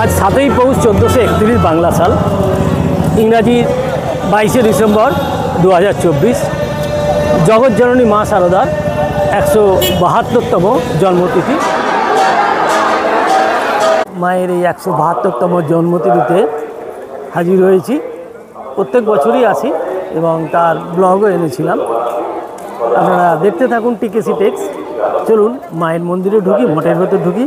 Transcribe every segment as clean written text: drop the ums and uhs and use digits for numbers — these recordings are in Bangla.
आज 7ই পৌষ 1431 বাংলা সাল, ইংরাজি 22শে ডিসেম্বর 2024, জগৎজননী মা শারদার 172তম জন্মতিথি। মায়ের এই 172তম জন্মতিথিতে হাজির হয়েছি। প্রত্যেক বছরই আসি এবং তার ব্লগও এনেছিলাম। আপনারা দেখতে থাকুন টিকেসি টেক্স। চলুন মায়ের মন্দিরে ঢুকি, মঠের ভেতর ঢুকি।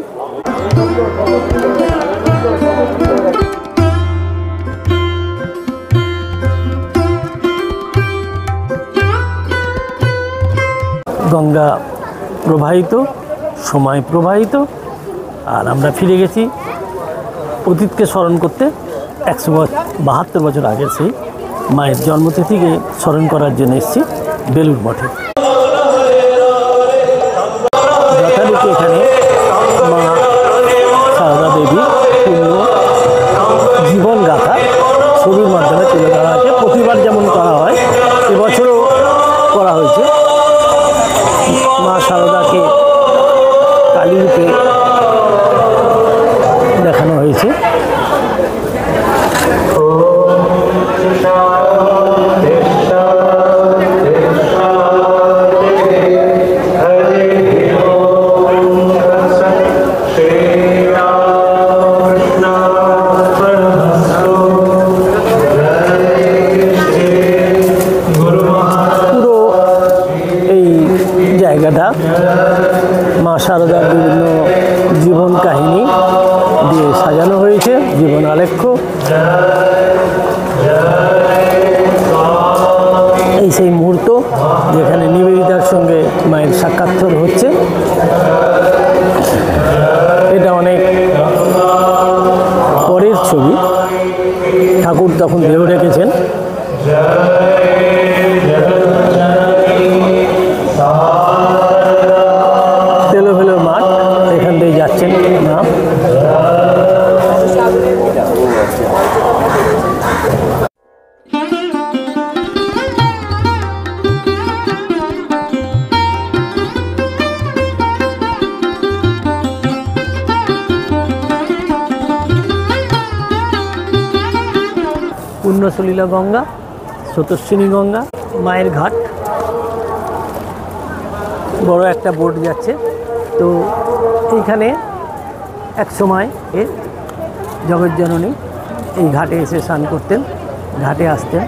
গঙ্গা প্রবাহিত, সময় প্রবাহিত, আর আমরা ফিরে গেছি অতীতকে স্মরণ করতে। 172 বছর আগে সেই মায়ের জন্মতিথিকে স্মরণ করার জন্য এসেছি বেলুড় মঠে। যথারীতি এখানে মা সারদা দেবী পূর্ণ জীবন গাথা ছবির মাধ্যমে তুলে ধরা হয়েছে। প্রতিবার যেমন করা হয়, এবছরও করা হয়েছে। মা শারদাকে কালী রূপে দেখানো হয়েছে। জায়গাটা মা শারদার বিভিন্ন জীবন কাহিনী দিয়ে সাজানো হয়েছে, জীবন আলেখ্য। এই সেই মুহূর্ত যেখানে নিবেদিতার সঙ্গে মায়ের সাক্ষাৎকার হচ্ছে। এটা অনেক পরের ছবি, ঠাকুর তখন দেহ রেখেছেন। তেলোভেলো মাঠ, এখান দিয়ে যাচ্ছেন না। পূর্ণসলীলা গঙ্গা, স্রোতস্বিনী গঙ্গা, মায়ের ঘাট, বড় একটা বোট যাচ্ছে। তো এইখানে এক সময় জগৎজননী এই ঘাটে এসে স্নান করতেন, ঘাটে আসতেন।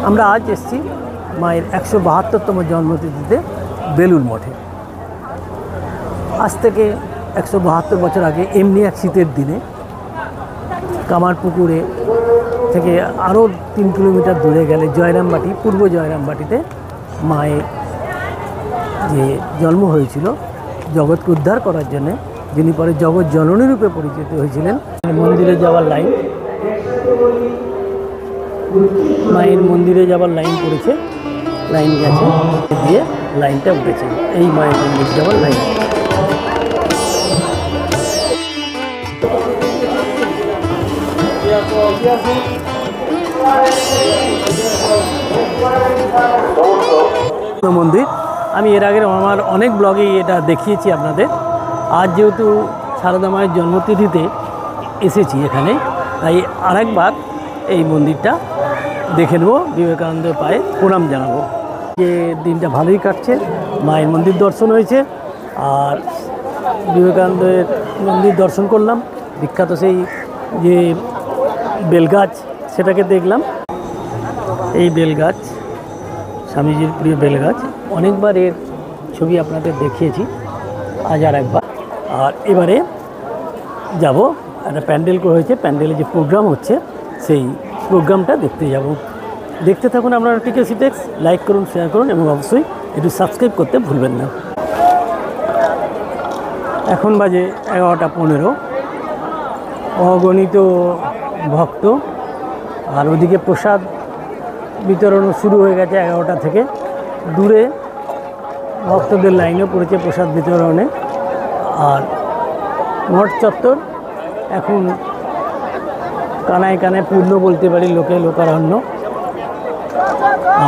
আমরা আজ এসেছি মায়ের 172তম জন্মতিথিতে বেলুড় মঠে। আজ থেকে 172 বছর আগে এমনি এক শীতের দিনে কামারপুকুরে থেকে আরও 3 কিলোমিটার দূরে গেলে জয়রামবাটি, পূর্ব জয়রামবাটিতে মায়ের যে জন্ম হয়েছিল জগৎকে উদ্ধার করার জন্যে, যিনি পরে জগৎ জননী রূপে পরিচিত হয়েছিলেন। মন্দিরে যাওয়ার লাইন, মায়ের মন্দিরে যাওয়ার লাইন পড়েছে, লাইন গেছে দিয়ে লাইনটা উঠেছে। এই মায়ের মন্দিরে যাওয়ার লাইন। মন্দির আমি এর আগে আমার অনেক ব্লগেই এটা দেখিয়েছি আপনাদের। আজ যেহেতু সারদা মায়ের জন্মতিথিতে এসেছি এখানে, তাই আরেকবার এই মন্দিরটা দেখে নেব, বিবেকানন্দের পায়ে প্রণাম জানাবো। যে দিনটা ভালোই কাটছে, মায়ের মন্দির দর্শন হয়েছে আর বিবেকানন্দের মন্দির দর্শন করলাম। বিখ্যাত সেই যে বেলগাছ, সেটাকে দেখলাম। এই বেলগাছ স্বামীজির প্রিয় বেলগাছ, অনেকবার এর ছবি আপনাদের দেখিয়েছি, আজ আর একবার। আর এবারে যাব, একটা প্যান্ডেল হয়েছে, প্যান্ডেলে যে প্রোগ্রাম হচ্ছে সেই প্রোগ্রামটা দেখতে যাব। দেখতে থাকুন আপনারা টিকেসি টেক্স। লাইক করুন, শেয়ার করুন এবং অবশ্যই একটু সাবস্ক্রাইব করতে ভুলবেন না। এখন বাজে 11:15। অগণিত ভক্ত, আর ওদিকে প্রসাদ বিতরণও শুরু হয়ে গেছে 11টা থেকে। দূরে ভক্তদের লাইনও পড়েছে প্রসাদ বিতরণে। আর মঠ চত্বর এখন কানায় কানায় পূর্ণ বলতে পারি, লোকে লোকারণ্য।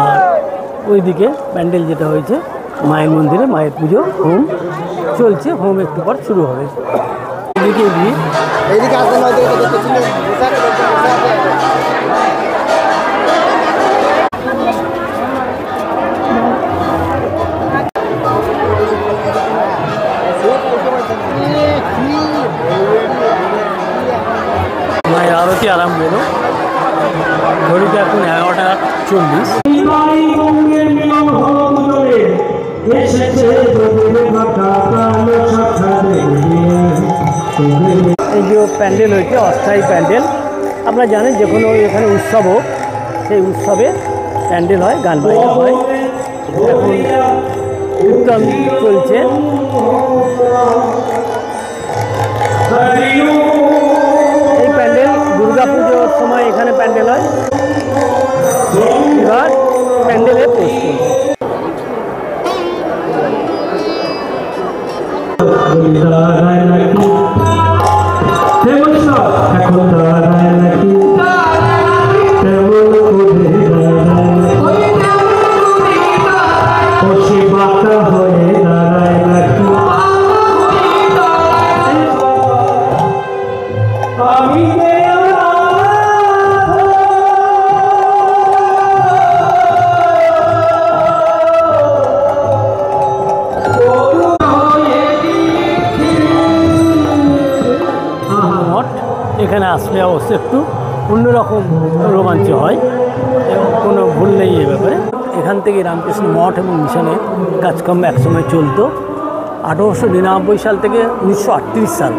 আর ওইদিকে প্যান্ডেল যেটা হয়েছে মায়ের মন্দিরে, মায়ের পুজো, হোম চলছে। হোম একটু পর শুরু হবে। এদিকে ভিড়, এইদিকে আসবেন না, ওইদিকে পেছনে মায়ের আরতি আরম্ভ হলো। ঘড়িতে এখন 11:40। এই যে প্যান্ডেল হয়েছে অস্থায়ী প্যান্ডেল। আপনারা জানেন যে কোনো এখানে উৎসব হোক, সেই উৎসবে প্যান্ডেল হয়, গান বাজনা হয়। এখন কীর্তন চলছে। এই প্যান্ডেল দুর্গাপুজোর সময় এখানে প্যান্ডেল হয়। এবার প্যান্ডেলে প্রস্তুত। এখানে আসলে অবশ্য একটু অন্যরকম রোমাঞ্চ হয়, কোনো ভুল নেই এ ব্যাপারে। এখান থেকে রামকৃষ্ণ মঠ এবং মিশনের কাজকর্ম একসময় চলতো। 1899 সাল থেকে 1938 সাল,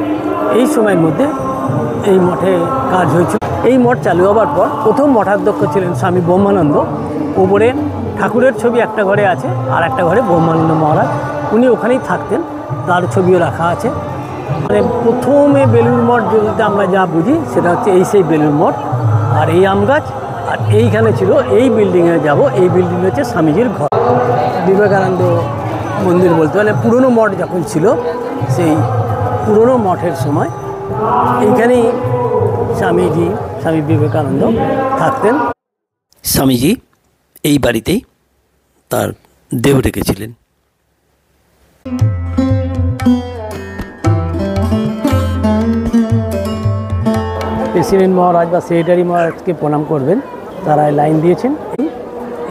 এই সময়ের মধ্যে এই মঠে কাজ হয়েছিল। এই মঠ চালু হবার পর প্রথম মঠাধ্যক্ষ ছিলেন স্বামী ব্রহ্মানন্দ। ওপরে ঠাকুরের ছবি একটা ঘরে আছে, আর একটা ঘরে ব্রহ্মানন্দ মহারাজ, উনি ওখানেই থাকতেন, তার ছবিও রাখা আছে। মানে প্রথমে বেলুড় মঠ বলতে আমরা যা বুঝি সেটা হচ্ছে এই সেই বেলুড় মঠ। আর এই আম গাছ, আর এইখানে ছিল, এই বিল্ডিংয়ে যাব, এই বিল্ডিং হচ্ছে স্বামীজির ঘর। বিবেকানন্দ মন্দির বলতে পারলে পুরনো মঠ যখন ছিল, সেই পুরনো মঠের সময় এইখানেই স্বামী বিবেকানন্দ থাকতেন। স্বামীজি এই বাড়িতেই তার দেহ রেখেছিলেন। প্রেসিডেন্ট মহারাজ বা সেক্রেটারি মহারাজকে প্রণাম করবেন, তারা লাইন দিয়েছেন।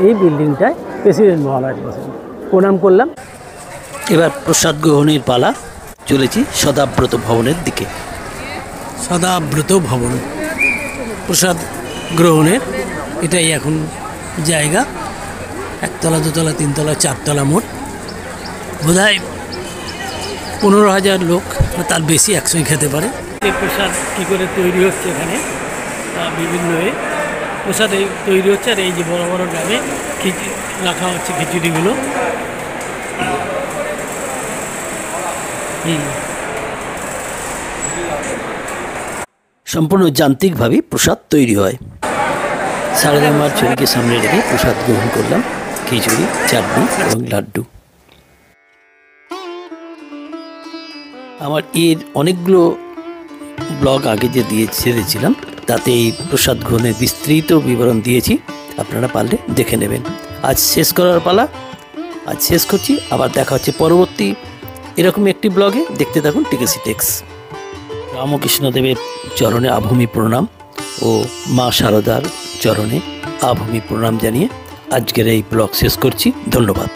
এই বিল্ডিংটায় প্রেসিডেন্ট মহারাজ বসেন, প্রণাম করলাম। এবার প্রসাদ গ্রহণের পালা, চলেছি সদাব্রত ভবনের দিকে। সদাব্রত ভবন প্রসাদ গ্রহণের এটাই এখন জায়গা। 1 তলা 2 তলা 3 তলা 4 তলা মোট বোধহয় 15,000 লোক বা তার বেশি একসঙ্গে খেতে পারে। এই প্রসাদ কী করে তৈরি হচ্ছে এখানে বিভিন্ন প্রসাদ তৈরি হচ্ছে। আর এই যে বড় বড় ডাবে রাখা হচ্ছে খিচুড়িগুলো। সম্পূর্ণ যান্ত্রিকভাবে প্রসাদ তৈরি হয়। সারদা মার ছবিকে সামনে রেখে প্রসাদ গ্রহণ করলাম, খিচুড়ি, চাটনি এবং লাড্ডু। আমার এর অনেকগুলো ব্লগ আগে যে ছেড়েছিলাম, তাতে এই প্রসাদ গ্রহণের বিস্তৃত বিবরণ দিয়েছি, আপনারা পারলে দেখে নেবেন। আজ শেষ করার পালা, আজ শেষ করছি। আবার দেখা হচ্ছে পরবর্তী এরকম একটি ব্লগে। দেখতে থাকুন টিকেসি টেক্স। রামকৃষ্ণদেবের চরণে আভূমি প্রণাম ও মা শারদার চরণে আভূমি প্রণাম জানিয়ে আজকের এই ব্লগ শেষ করছি। ধন্যবাদ।